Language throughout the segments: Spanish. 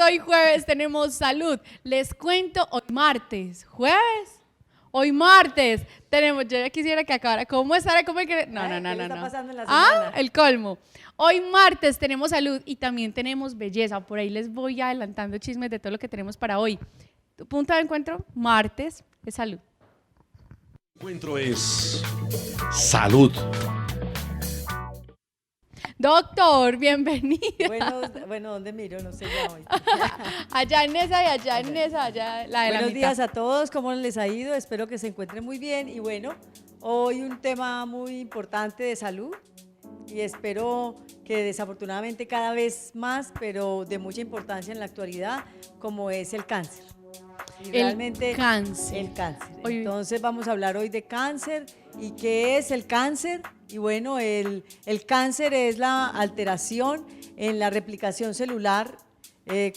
Hoy jueves tenemos salud. Les cuento, hoy martes, ¿jueves? Hoy martes tenemos, yo ya quisiera que acabara. ¿Cómo estará? ¿Cómo que? No. ¿Qué está pasando en la semana? Ah, el colmo. Hoy martes tenemos salud y también tenemos belleza. Por ahí les voy adelantando chismes de todo lo que tenemos para hoy. Tu punto de encuentro, martes, es salud. El encuentro es salud. Doctor, bienvenido. Bueno, ¿dónde miro? No sé ya hoy. Allá en esa y allá en esa, allá la de la Buenos mitad. días a todos, ¿cómo les ha ido? Espero que se encuentren muy bien y bueno, hoy un tema muy importante de salud y espero que desafortunadamente cada vez más, pero de mucha importancia en la actualidad, como es el cáncer. Y realmente el cáncer. El cáncer. Hoy, entonces vamos a hablar hoy de cáncer y qué es el cáncer. Y bueno, el cáncer es la alteración en la replicación celular.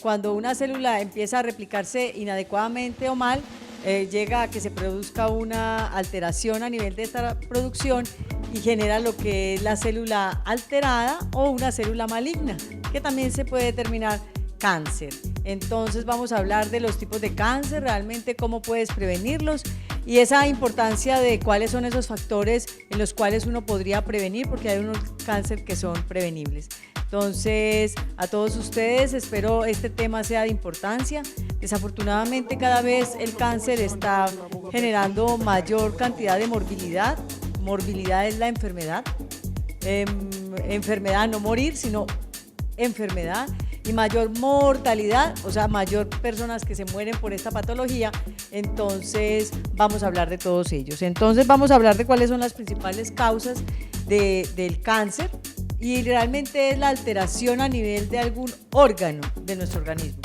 Cuando una célula empieza a replicarse inadecuadamente o mal, llega a que se produzca una alteración a nivel de esta producción y genera lo que es la célula alterada o una célula maligna, que también se puede determinar cáncer. Entonces vamos a hablar de los tipos de cáncer, realmente cómo puedes prevenirlos y esa importancia de cuáles son esos factores en los cuales uno podría prevenir, porque hay unos cáncer que son prevenibles. Entonces, a todos ustedes, espero este tema sea de importancia. Desafortunadamente, cada vez el cáncer está generando mayor cantidad de morbilidad. Morbilidad es la enfermedad. Enfermedad, no morir, sino enfermedad. Y mayor mortalidad, o sea, mayor personas que se mueren por esta patología. Entonces vamos a hablar de todos ellos. Entonces vamos a hablar de cuáles son las principales causas del cáncer y realmente es la alteración a nivel de algún órgano de nuestro organismo.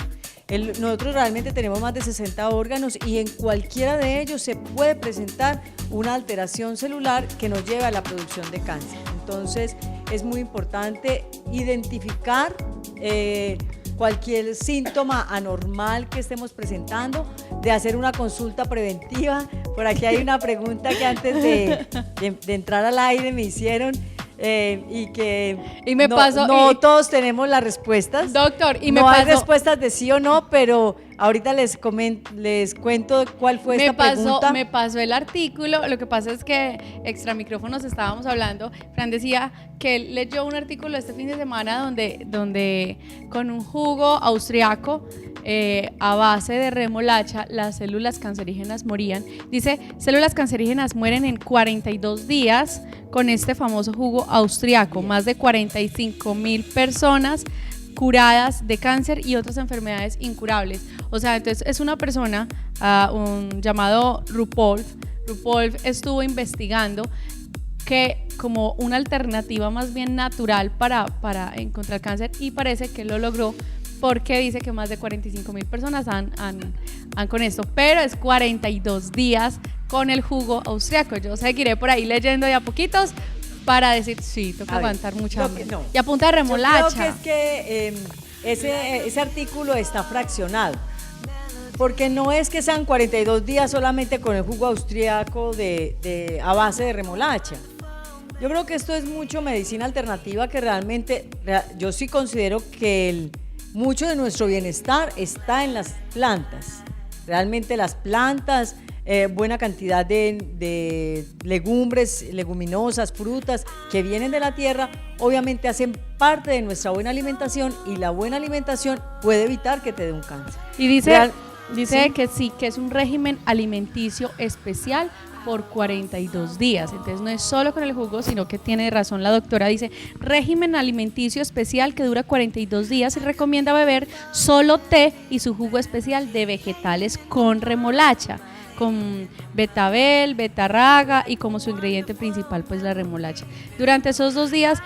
Nosotros realmente tenemos más de 60 órganos y en cualquiera de ellos se puede presentar una alteración celular que nos lleva a la producción de cáncer. Entonces es muy importante identificar cualquier síntoma anormal que estemos presentando, de hacer una consulta preventiva. Por aquí hay una pregunta que antes de entrar al aire me hicieron y me pasó, no todos tenemos las respuestas. Doctor, y no hay respuestas de sí o no, pero ahorita les cuento cuál fue esta pregunta. Me pasó el artículo. Lo que pasa es que extra micrófonos estábamos hablando. Fran decía que él leyó un artículo este fin de semana donde con un jugo austriaco a base de remolacha las células cancerígenas morían. Dice, células cancerígenas mueren en 42 días con este famoso jugo austriaco. Más de 45,000 personas curadas de cáncer y otras enfermedades incurables. O sea, entonces es una persona, un llamado Rupolf estuvo investigando que como una alternativa más bien natural para encontrar cáncer y parece que lo logró porque dice que más de 45,000 personas han con esto, pero es 42 días con el jugo austriaco. Yo seguiré por ahí leyendo de a poquitos para decir, sí, toca aguantar mucha hambre. No. Y a punta de remolacha. Yo creo que es que ese artículo está fraccionado, porque no es que sean 42 días solamente con el jugo austriaco a base de remolacha. Yo creo que esto es mucho medicina alternativa que realmente, yo sí considero que mucho de nuestro bienestar está en las plantas. Realmente las plantas, buena cantidad de legumbres, leguminosas, frutas que vienen de la tierra, obviamente hacen parte de nuestra buena alimentación y la buena alimentación puede evitar que te dé un cáncer. Y dice ¿sí? que sí, que es un régimen alimenticio especial por 42 días. Entonces no es solo con el jugo, sino que tiene razón la doctora. Dice, régimen alimenticio especial que dura 42 días y recomienda beber solo té y su jugo especial de vegetales con remolacha, con betabel, betarraga y como su ingrediente principal pues la remolacha. Durante esos 2 días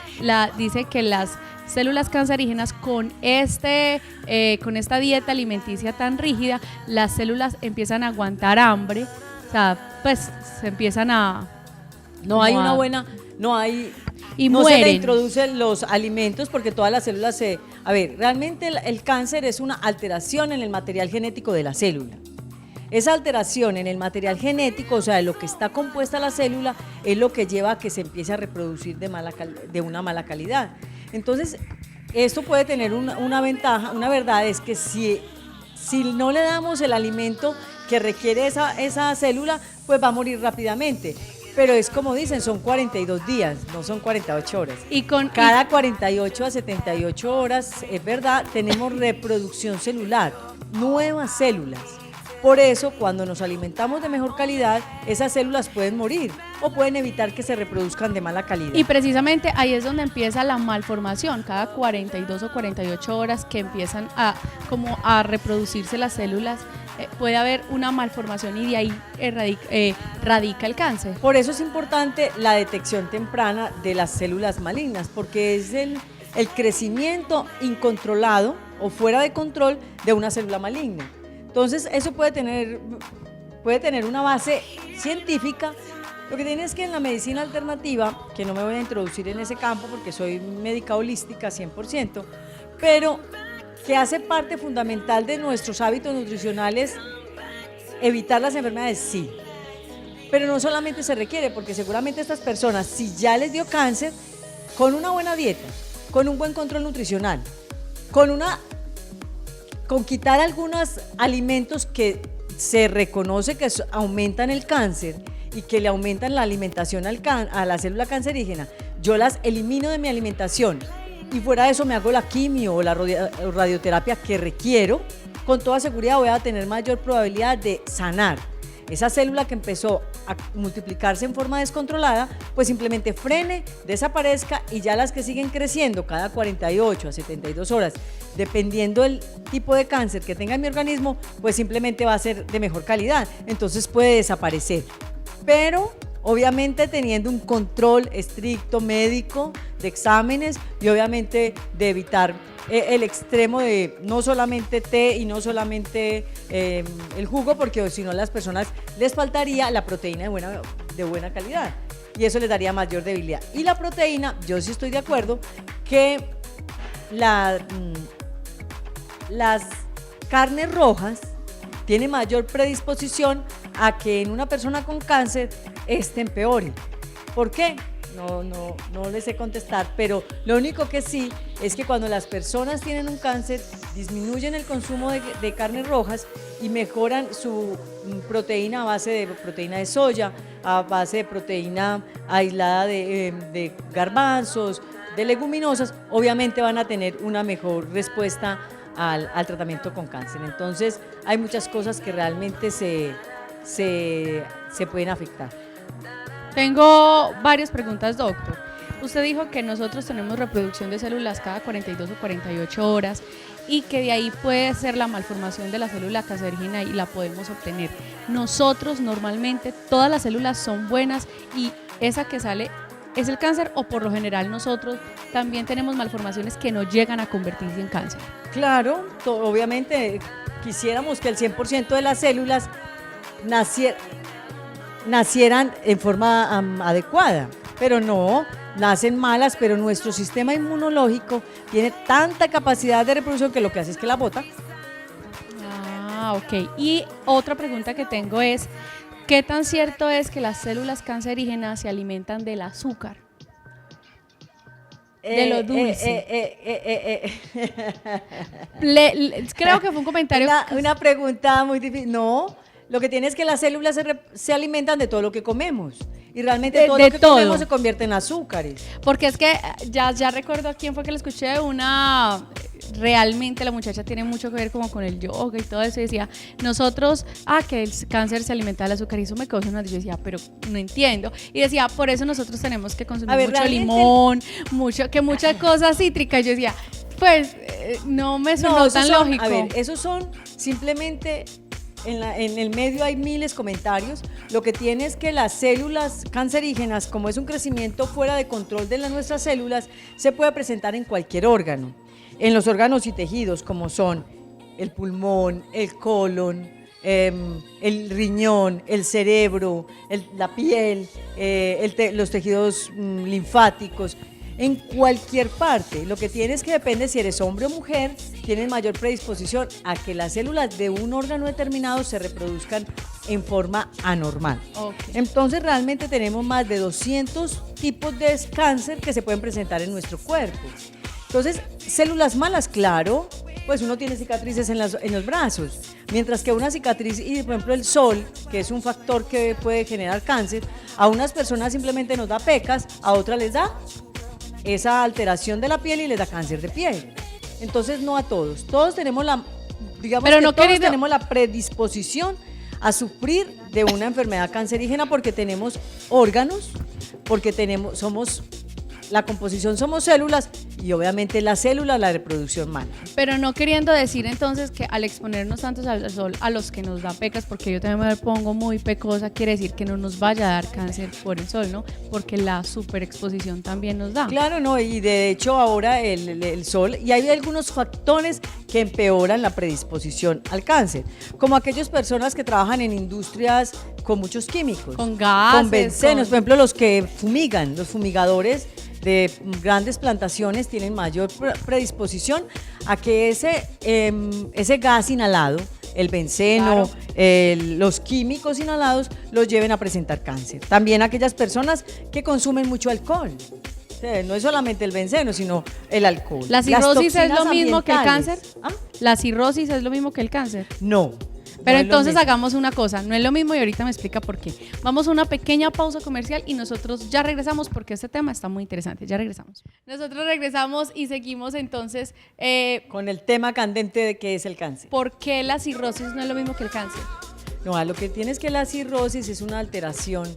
dice que las células cancerígenas con esta dieta alimenticia tan rígida, las células empiezan a aguantar hambre, o sea, pues se empiezan a No hay Wow. una buena, no hay, Y no se le mueren. introducen los alimentos porque todas las células se... A ver, realmente el cáncer es una alteración en el material genético de la célula. Esa alteración en el material genético, o sea, de lo que está compuesta la célula, es lo que lleva a que se empiece a reproducir de una mala calidad. Entonces, esto puede tener una ventaja, una verdad es que si no le damos el alimento que requiere esa célula, pues va a morir rápidamente. Pero es como dicen, son 42 días, no son 48 horas. Y con Cada 48 a 78 horas, es verdad, tenemos reproducción celular, nuevas células. Por eso, cuando nos alimentamos de mejor calidad, esas células pueden morir o pueden evitar que se reproduzcan de mala calidad. Y precisamente ahí es donde empieza la malformación, cada 42 o 48 horas que empiezan a reproducirse las células, puede haber una malformación y de ahí radica el cáncer. Por eso es importante la detección temprana de las células malignas, porque es el crecimiento incontrolado o fuera de control de una célula maligna. Entonces, eso puede tener una base científica. Lo que tiene es que en la medicina alternativa, que no me voy a introducir en ese campo porque soy médica holística 100%, pero que hace parte fundamental de nuestros hábitos nutricionales, evitar las enfermedades, sí. Pero no solamente se requiere, porque seguramente estas personas, si ya les dio cáncer, con una buena dieta, con un buen control nutricional, con quitar algunos alimentos que se reconoce que aumentan el cáncer y que le aumentan la alimentación a la célula cancerígena, yo las elimino de mi alimentación y fuera de eso me hago la quimio o la radioterapia que requiero, con toda seguridad voy a tener mayor probabilidad de sanar. Esa célula que empezó a multiplicarse en forma descontrolada, pues simplemente frene, desaparezca y ya las que siguen creciendo cada 48 a 72 horas, dependiendo del tipo de cáncer que tenga en mi organismo, pues simplemente va a ser de mejor calidad, entonces puede desaparecer. Pero obviamente teniendo un control estricto médico de exámenes y obviamente de evitar el extremo de no solamente té y no solamente el jugo, porque si no a las personas les faltaría la proteína de buena calidad y eso les daría mayor debilidad. Y la proteína, yo sí estoy de acuerdo que las carnes rojas tienen mayor predisposición a que en una persona con cáncer empeore. ¿Por qué? No les sé contestar, pero lo único que sí es que cuando las personas tienen un cáncer, disminuyen el consumo de carnes rojas y mejoran su proteína a base de proteína de soya, a base de proteína aislada de garbanzos, de leguminosas, obviamente van a tener una mejor respuesta al tratamiento con cáncer. Entonces, hay muchas cosas que realmente se pueden afectar. Tengo varias preguntas, doctor. Usted dijo que nosotros tenemos reproducción de células cada 42 o 48 horas y que de ahí puede ser la malformación de la célula cancerígena y la podemos obtener. Nosotros normalmente todas las células son buenas y esa que sale es el cáncer, o por lo general nosotros también tenemos malformaciones que no llegan a convertirse en cáncer. Claro, obviamente quisiéramos que el 100% de las células nacieran en forma adecuada, pero no, nacen malas, pero nuestro sistema inmunológico tiene tanta capacidad de reproducción que lo que hace es que la bota. Ah, ok. Y otra pregunta que tengo es, ¿qué tan cierto es que las células cancerígenas se alimentan del azúcar? De lo dulce. Creo que fue un comentario. Una pregunta muy difícil. No, lo que tiene es que las células se alimentan de todo lo que comemos. Y realmente todo lo que comemos se convierte en azúcares. Porque es que ya recuerdo a quién fue que le escuché realmente la muchacha tiene mucho que ver como con el yoga y todo eso, y decía, nosotros, que el cáncer se alimenta del azúcar, y eso me causó una, yo decía, pero no entiendo, y decía, por eso nosotros tenemos que consumir mucho limón, muchas cosas cítricas, yo decía, pues, no me sonó tan lógico. A ver, esos son simplemente... En el medio hay miles de comentarios. Lo que tiene es que las células cancerígenas, como es un crecimiento fuera de control de nuestras células, se puede presentar en cualquier órgano. En los órganos y tejidos, como son el pulmón, el colon, el riñón, el cerebro, la piel, los tejidos linfáticos, en cualquier parte. Lo que tienes que depende si eres hombre o mujer, tienes mayor predisposición a que las células de un órgano determinado se reproduzcan en forma anormal. Okay. Entonces realmente tenemos más de 200 tipos de cáncer que se pueden presentar en nuestro cuerpo. Entonces, células malas, claro, pues uno tiene cicatrices en los brazos, mientras que una cicatriz y por ejemplo el sol, que es un factor que puede generar cáncer, a unas personas simplemente nos da pecas, a otras les da esa alteración de la piel y les da cáncer de piel. Entonces no a todos, todos tenemos tenemos la predisposición a sufrir de una enfermedad cancerígena porque tenemos órganos, porque somos la composición, somos células y obviamente la célula, la reproducción mala. Pero no queriendo decir entonces que al exponernos tantos al sol, a los que nos da pecas, porque yo también me pongo muy pecosa, quiere decir que no nos vaya a dar cáncer por el sol, ¿no? Porque la superexposición también nos da. Claro, no, y de hecho ahora el sol, y hay algunos factores que empeoran la predisposición al cáncer, como aquellas personas que trabajan en industrias con muchos químicos, con gases, con benzenos, por ejemplo los que fumigan, los fumigadores de grandes plantaciones tienen mayor predisposición a que ese gas inhalado, el benceno, claro, los químicos inhalados los lleven a presentar cáncer. También aquellas personas que consumen mucho alcohol. No es solamente el benceno, sino el alcohol. ¿La cirrosis es lo mismo que el cáncer? ¿Ah? ¿La cirrosis es lo mismo que el cáncer? No. Pero entonces hagamos una cosa, no es lo mismo y ahorita me explica por qué. Vamos a una pequeña pausa comercial y nosotros ya regresamos porque este tema está muy interesante. Ya regresamos. Nosotros regresamos y seguimos entonces con el tema candente de qué es el cáncer. ¿Por qué la cirrosis no es lo mismo que el cáncer? No, lo que tienes que la cirrosis es una alteración,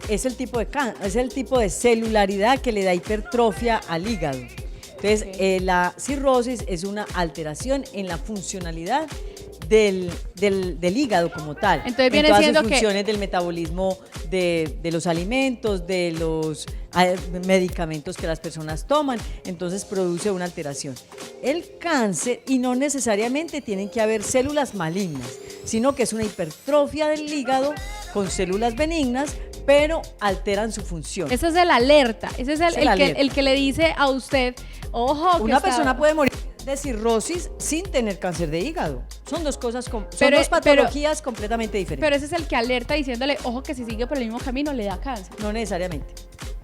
es el tipo de celularidad que le da hipertrofia al hígado. Entonces, okay, la cirrosis es una alteración en la funcionalidad del hígado como tal. Entonces viene siendo que funciones del metabolismo de los alimentos, de los medicamentos que las personas toman, entonces produce una alteración. El cáncer, y no necesariamente tienen que haber células malignas, sino que es una hipertrofia del hígado con células benignas, pero alteran su función. Ese es el alerta, ese es el que le dice a usted, ojo, una persona puede morir de cirrosis sin tener cáncer de hígado. Son dos cosas, son dos patologías completamente diferentes. Pero ese es el que alerta diciéndole, ojo, que si sigue por el mismo camino le da cáncer. No necesariamente.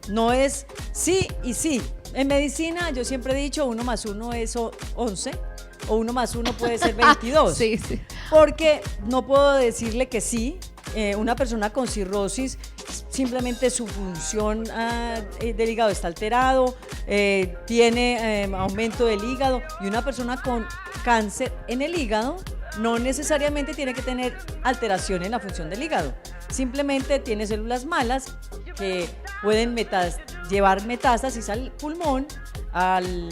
No es sí y sí. En medicina yo siempre he dicho 1 más 1 es 11 o 1 más 1 puede ser 22. Sí, sí. Porque no puedo decirle que sí. Una persona con cirrosis, simplemente su función del hígado está alterado, tiene aumento del hígado, y una persona con cáncer en el hígado no necesariamente tiene que tener alteración en la función del hígado, simplemente tiene células malas que pueden llevar metástasis al pulmón, al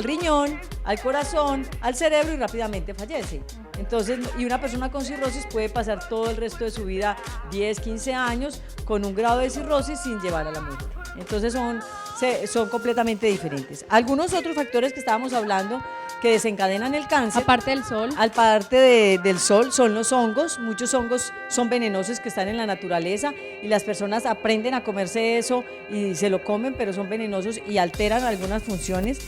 riñón, al corazón, al cerebro y rápidamente fallece. Entonces, y una persona con cirrosis puede pasar todo el resto de su vida, 10, 15 años, con un grado de cirrosis sin llevar a la muerte. Entonces son completamente diferentes. Algunos otros factores que estábamos hablando que desencadenan el cáncer. Aparte del sol. Aparte del sol, son los hongos. Muchos hongos son venenosos que están en la naturaleza y las personas aprenden a comerse eso y se lo comen, pero son venenosos y alteran algunas funciones.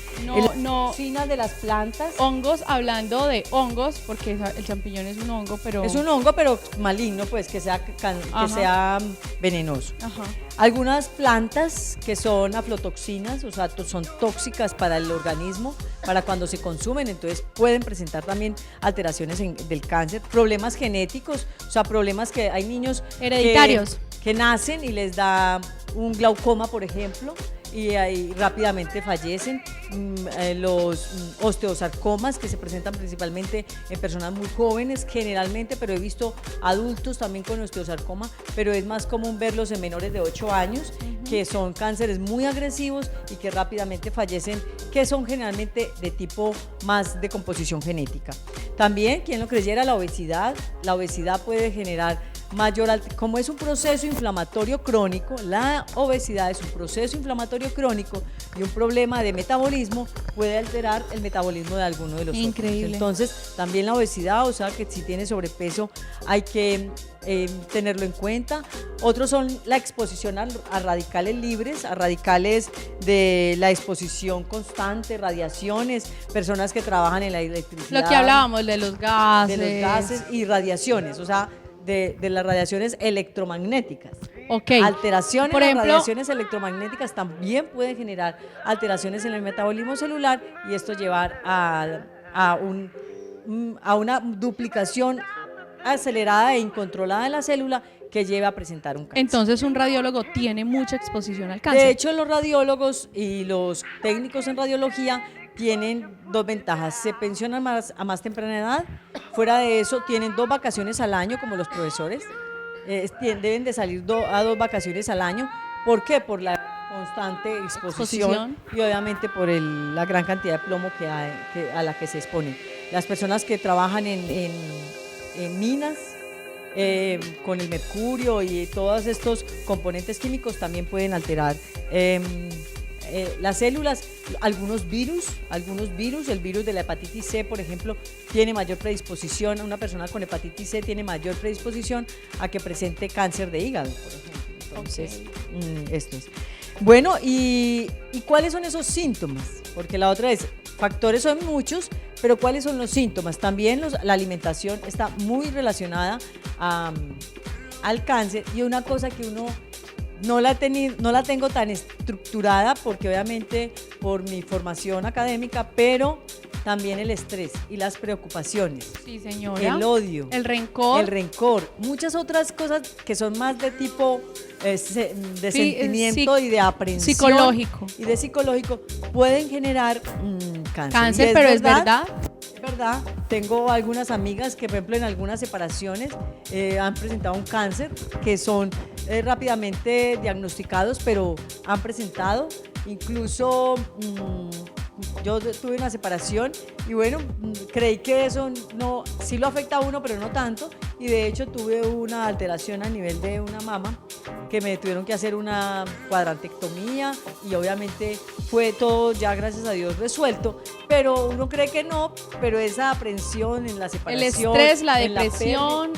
No. Finas de las plantas. Hongos, hablando de hongos, porque el champiñón es un hongo, pero... Es un hongo, pero maligno, pues, que sea venenoso. Ajá. Algunas plantas que son aflatoxinas, o sea, son tóxicas para el organismo, para cuando se consumen, entonces pueden presentar también alteraciones del cáncer, problemas genéticos, o sea, problemas que hay niños hereditarios que nacen y les da un glaucoma, por ejemplo, y ahí rápidamente fallecen. Los osteosarcomas, que se presentan principalmente en personas muy jóvenes generalmente, pero he visto adultos también con osteosarcoma, pero es más común verlos en menores de 8 años, que son cánceres muy agresivos y que rápidamente fallecen, que son generalmente de tipo más de composición genética. También, quien lo creyera, la obesidad puede generar como es un proceso inflamatorio crónico, la obesidad es un proceso inflamatorio crónico y un problema de metabolismo puede alterar el metabolismo de alguno de los Increíble. órganos. Entonces, también la obesidad, o sea, que si tiene sobrepeso hay que tenerlo en cuenta. Otros son la exposición a radicales libres, a radicales de la exposición constante, radiaciones, personas que trabajan en la electricidad. Lo que hablábamos de los gases. De los gases y radiaciones, o sea, de las radiaciones electromagnéticas. Ok. Alteraciones Por en las ejemplo, radiaciones electromagnéticas también pueden generar alteraciones en el metabolismo celular y esto llevar a una duplicación acelerada e incontrolada de la célula que lleva a presentar un cáncer. entonces un radiólogo tiene mucha exposición al cáncer. De hecho, los radiólogos y los técnicos en radiología tienen dos ventajas. Se pensionan a más temprana edad. Fuera de eso, tienen 2 vacaciones al año, como los profesores. Deben de salir a 2 vacaciones al año. ¿Por qué? Por la constante exposición y obviamente por la gran cantidad de plomo a la que se exponen. Las personas que trabajan en minas, con el mercurio y todos estos componentes químicos también pueden alterar las células. Algunos virus, el virus de la hepatitis C, por ejemplo, tiene mayor predisposición, una persona con hepatitis C tiene mayor predisposición a que presente cáncer de hígado, por ejemplo. Entonces, esto es. Bueno, ¿y cuáles son esos síntomas? Porque la otra es, factores son muchos, pero ¿cuáles son los síntomas? También la alimentación está muy relacionada al cáncer, y una cosa que uno no la tengo tan estructurada porque obviamente por mi formación académica, pero también el estrés y las preocupaciones. Sí, señora. El odio. El rencor. El rencor. Muchas otras cosas que son más de tipo de sentimiento y de aprensión. Psicológico. Y de psicológico pueden generar cáncer. Cáncer, pero es verdad. Es verdad. Tengo algunas amigas que, por ejemplo, en algunas separaciones han presentado un cáncer, que son rápidamente diagnosticados, pero han presentado. Incluso yo tuve una separación y bueno, creí que eso sí lo afecta a uno, pero no tanto. Y de hecho tuve una alteración a nivel de una mama, que me tuvieron que hacer una cuadrantectomía y obviamente fue todo ya, gracias a Dios, resuelto. Pero uno cree que no, pero esa aprensión en la separación, el estrés, la depresión,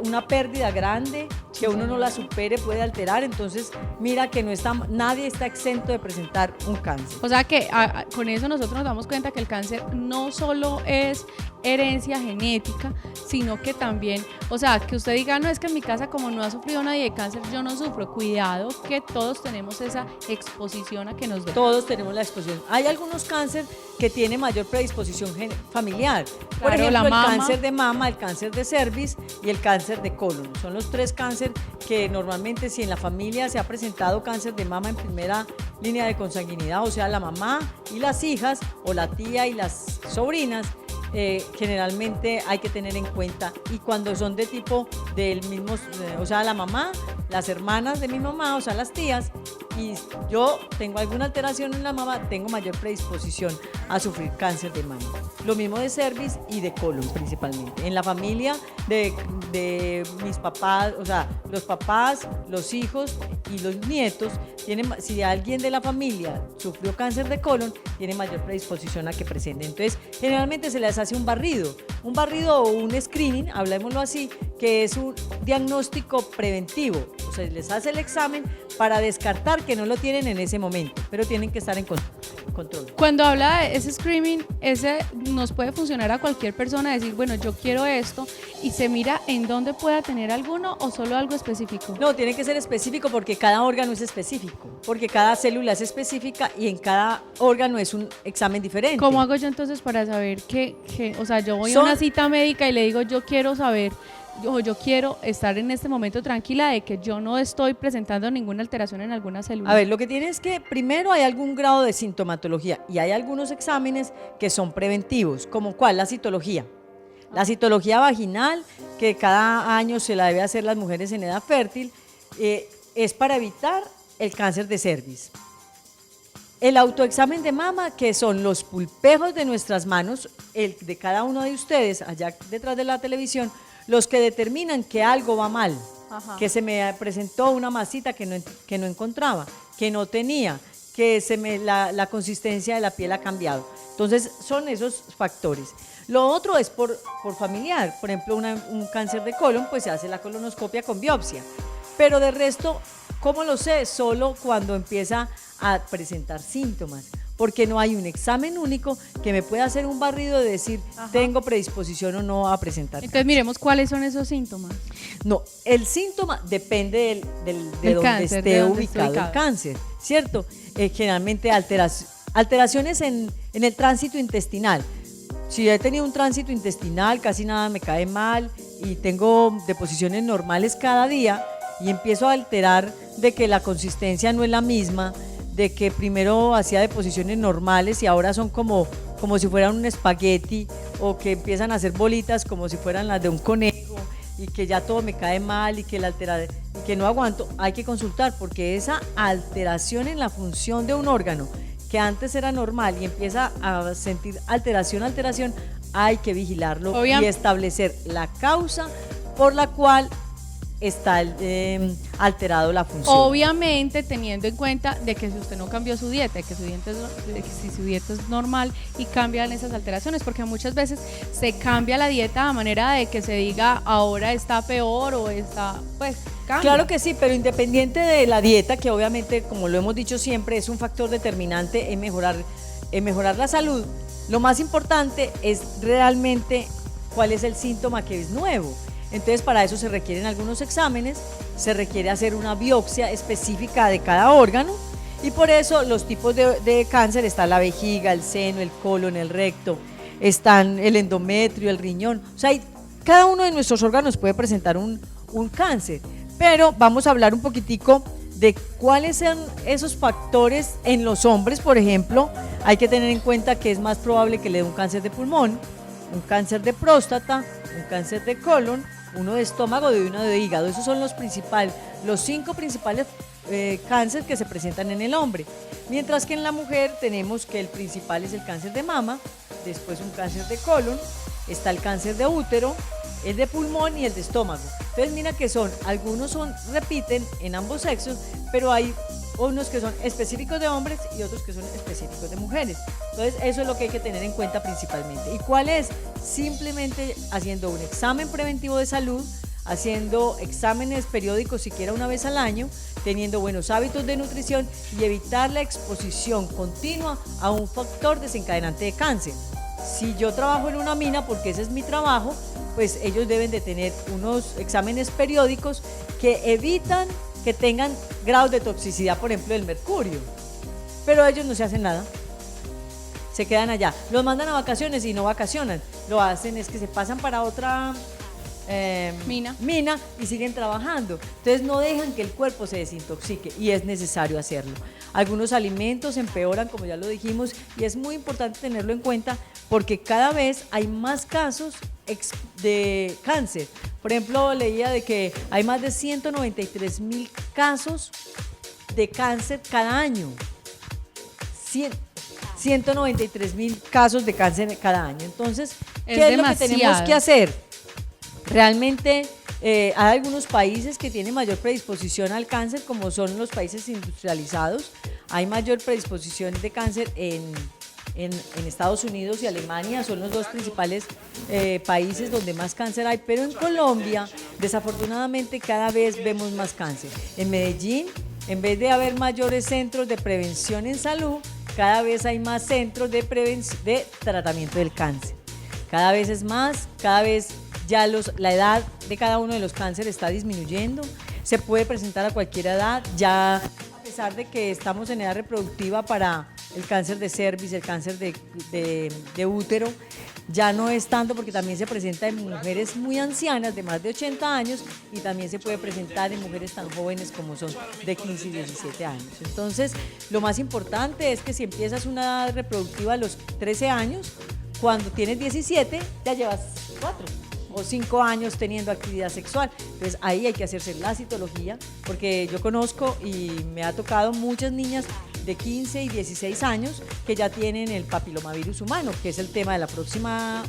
una pérdida grande que uno no la supere puede alterar. Entonces mira que nadie está exento de presentar un cáncer. O sea que con eso nosotros nos damos cuenta que el cáncer no solo es herencia genética, sino que también, o sea, que usted diga, no, es que en mi casa como no ha sufrido nadie de cáncer, yo no sufro. Cuidado, que todos tenemos esa exposición a que nos dé. Todos tenemos la exposición. Hay algunos cánceres que tienen mayor predisposición familiar. Por ejemplo, el cáncer de mama, el cáncer de cervix y el cáncer de colon. Son los 3 cánceres que normalmente, si en la familia se ha presentado cáncer de mama en primera línea de consanguinidad, o sea, la mamá y las hijas, o la tía y las sobrinas, generalmente hay que tener en cuenta. Y cuando son de tipo del mismo, o sea, la mamá, las hermanas de mi mamá, o sea, las tías, y yo tengo alguna alteración en la mama, tengo mayor predisposición a sufrir cáncer de mama. Lo mismo de cervix y de colon principalmente. En la familia de mis papás, o sea, los papás, los hijos y los nietos, si alguien de la familia sufrió cáncer de colon, tiene mayor predisposición a que presente. Entonces, generalmente se les hace un barrido o un screening, hablemoslo así, que es un diagnóstico preventivo. O sea, les hace el examen para descartar que no lo tienen en ese momento, pero tienen que estar en control. Cuando habla de ese screening, ese nos puede funcionar a cualquier persona, decir, bueno, yo quiero esto, y se mira en dónde pueda tener alguno o solo algo específico. No, tiene que ser específico porque cada órgano es específico, porque cada célula es específica y en cada órgano es un examen diferente. ¿Cómo hago yo entonces para saber o sea, yo voy a una cita médica y le digo, yo quiero saber, yo quiero estar en este momento tranquila de que yo no estoy presentando ninguna alteración en alguna célula? A ver, lo que tiene es que primero hay algún grado de sintomatología y hay algunos exámenes que son preventivos, como ¿cuál? La citología. La citología vaginal, que cada año se la debe hacer las mujeres en edad fértil, es para evitar el cáncer de cervix. El autoexamen de mama, que son los pulpejos de nuestras manos, el de cada uno de ustedes, allá detrás de la televisión, los que determinan que algo va mal, Ajá. que se me presentó una masita que no encontraba, que no tenía, que la consistencia de la piel ha cambiado. Entonces, son esos factores. Lo otro es por familiar. Por ejemplo, un cáncer de colon, pues se hace la colonoscopia con biopsia. Pero de resto, ¿cómo lo sé? Solo cuando empieza a presentar síntomas. Porque no hay un examen único que me pueda hacer un barrido de decir, Ajá. tengo predisposición o no a presentar. Entonces miremos cuáles son esos síntomas. No, el síntoma depende de Del donde cáncer, esté de donde esté ubicado ubicado. el cáncer, ¿cierto? Generalmente alteraciones en el tránsito intestinal. Si he tenido un tránsito intestinal, casi nada me cae mal y tengo deposiciones normales cada día y empiezo a alterar de que la consistencia no es la misma, de que primero hacía deposiciones normales y ahora son como si fueran un espagueti, o que empiezan a hacer bolitas como si fueran las de un conejo, y que ya todo me cae mal y que y que no aguanto, hay que consultar, porque esa alteración en la función de un órgano que antes era normal y empieza a sentir alteración, hay que vigilarlo y establecer la causa por la cual está alterado la función. Obviamente teniendo en cuenta de que si usted no cambió su dieta, de que si su dieta es normal y cambian esas alteraciones, porque muchas veces se cambia la dieta a manera de que se diga ahora está peor o está, pues cambia. Claro que sí, pero independiente de la dieta, que obviamente, como lo hemos dicho siempre, es un factor determinante en mejorar la salud, lo más importante es realmente cuál es el síntoma que es nuevo. Entonces, para eso se requieren algunos exámenes, se requiere hacer una biopsia específica de cada órgano, y por eso los tipos de cáncer: está la vejiga, el seno, el colon, el recto, están el endometrio, el riñón. O sea, cada uno de nuestros órganos puede presentar un cáncer, pero vamos a hablar un poquitico de cuáles son esos factores en los hombres. Por ejemplo, hay que tener en cuenta que es más probable que le dé un cáncer de pulmón, un cáncer de próstata, un cáncer de colon, uno de estómago y uno de hígado. Esos son los 5 principales cánceres que se presentan en el hombre. Mientras que en la mujer tenemos que el principal es el cáncer de mama, después un cáncer de colon, está el cáncer de útero, el de pulmón y el de estómago. Entonces mira que algunos repiten en ambos sexos, pero hay unos que son específicos de hombres y otros que son específicos de mujeres. Entonces eso es lo que hay que tener en cuenta principalmente. ¿Y cuál es? Simplemente haciendo un examen preventivo de salud, haciendo exámenes periódicos siquiera una vez al año, teniendo buenos hábitos de nutrición y evitar la exposición continua a un factor desencadenante de cáncer. Si yo trabajo en una mina, porque ese es mi trabajo, pues ellos deben de tener unos exámenes periódicos que evitan que tengan grados de toxicidad, por ejemplo, del mercurio. Pero ellos no se hacen nada, se quedan allá. Los mandan a vacaciones y no vacacionan. Lo hacen es que se pasan para otra mina y siguen trabajando. Entonces no dejan que el cuerpo se desintoxique, y es necesario hacerlo. Algunos alimentos empeoran, como ya lo dijimos, y es muy importante tenerlo en cuenta porque cada vez hay más casos de cáncer. Por ejemplo, leía de que hay más de 193,000 casos de cáncer cada año. 193,000 casos de cáncer cada año. Entonces, ¿qué es lo que tenemos que hacer? Realmente hay algunos países que tienen mayor predisposición al cáncer, como son los países industrializados. Hay mayor predisposición de cáncer en Estados Unidos y Alemania, son los dos principales países donde más cáncer hay, pero en Colombia, desafortunadamente, cada vez vemos más cáncer. En Medellín, en vez de haber mayores centros de prevención en salud, cada vez hay más centros de tratamiento del cáncer. Cada vez es más, cada vez ya la edad de cada uno de los cánceres está disminuyendo, se puede presentar a cualquier edad, ya a pesar de que estamos en edad reproductiva para el cáncer de cervix, el cáncer de útero, ya no es tanto, porque también se presenta en mujeres muy ancianas de más de 80 años y también se puede presentar en mujeres tan jóvenes como son de 15 y 17 años. Entonces, lo más importante es que si empiezas una edad reproductiva a los 13 años, cuando tienes 17 ya llevas 4 o 5 años teniendo actividad sexual. Entonces ahí hay que hacerse la citología, porque yo conozco y me ha tocado muchas niñas de 15 y 16 años que ya tienen el papilomavirus humano, que es el tema de la próxima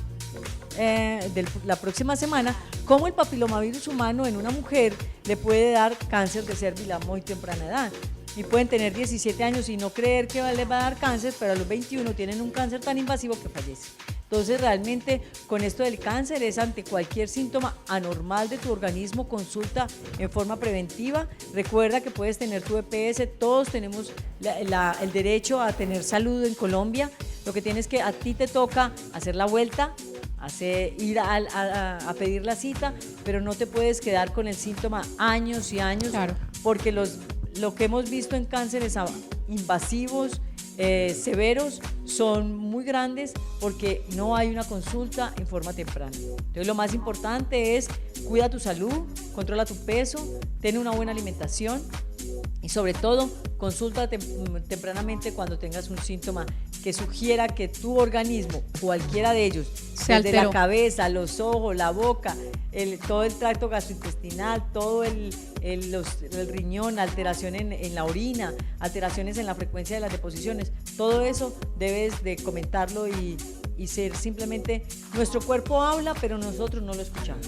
la próxima semana, cómo el papilomavirus humano en una mujer le puede dar cáncer de cérvila a muy temprana edad. Y pueden tener 17 años y no creer que les va a dar cáncer, pero a los 21 tienen un cáncer tan invasivo que fallece. Entonces, realmente, con esto del cáncer es ante cualquier síntoma anormal de tu organismo, consulta en forma preventiva. Recuerda que puedes tener tu EPS, todos tenemos el derecho a tener salud en Colombia. Lo que tienes que, a ti te toca hacer la vuelta, ir a pedir la cita, pero no te puedes quedar con el síntoma años y años, claro, porque lo que hemos visto en cánceres invasivos, severos, son muy grandes porque no hay una consulta en forma temprana. Entonces, lo más importante es cuida tu salud, controla tu peso, ten una buena alimentación y sobre todo consulta tempranamente cuando tengas un síntoma que sugiera que tu organismo, cualquiera de ellos, desde la cabeza, los ojos, la boca, todo el tracto gastrointestinal, todo el riñón, alteración en la orina, alteraciones en la frecuencia de las deposiciones, todo eso debes de comentarlo y ser simplemente, nuestro cuerpo habla, pero nosotros no lo escuchamos.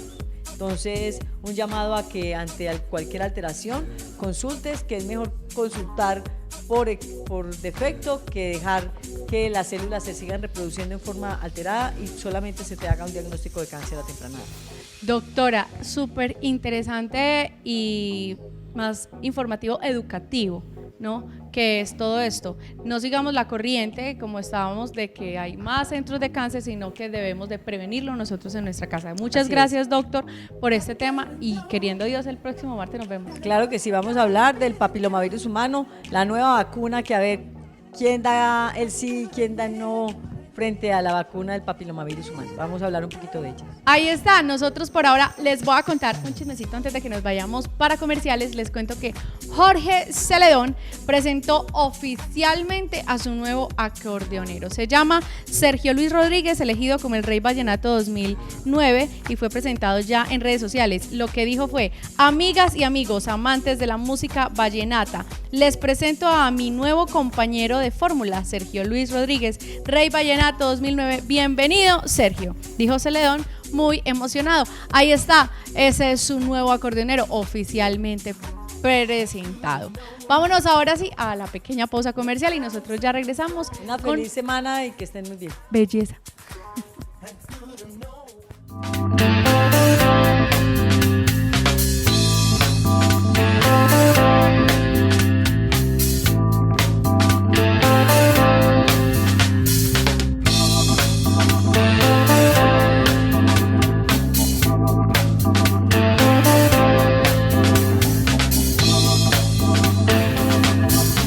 Entonces, un llamado a que ante cualquier alteración consultes, que es mejor consultar por defecto que dejar que las células se sigan reproduciendo en forma alterada y solamente se te haga un diagnóstico de cáncer a temprana edad. Doctora, súper interesante y más informativo, educativo, ¿no? Que es todo esto. No sigamos la corriente, como estábamos, de que hay más centros de cáncer, sino que debemos de prevenirlo nosotros en nuestra casa. Muchas gracias, doctor, por este tema y queriendo Dios, el próximo martes nos vemos. Claro que sí, vamos a hablar del papilomavirus humano, la nueva vacuna, que a ver quién da el sí, quién da el no frente a la vacuna del papilomavirus humano. Vamos a hablar un poquito de ella. Ahí está, nosotros por ahora les voy a contar un chismecito antes de que nos vayamos para comerciales. Les cuento que Jorge Celedón presentó oficialmente a su nuevo acordeonero. Se llama Sergio Luis Rodríguez, elegido como el Rey Vallenato 2009 y fue presentado ya en redes sociales. Lo que dijo fue: amigas y amigos amantes de la música vallenata, les presento a mi nuevo compañero de fórmula, Sergio Luis Rodríguez, Rey Vallenato 2009. Bienvenido, Sergio, dijo Celedón, muy emocionado. Ahí está, ese es su nuevo acordeonero oficialmente presentado. Vámonos ahora sí a la pequeña pausa comercial y nosotros ya regresamos. Una feliz semana y que estén muy bien. Belleza.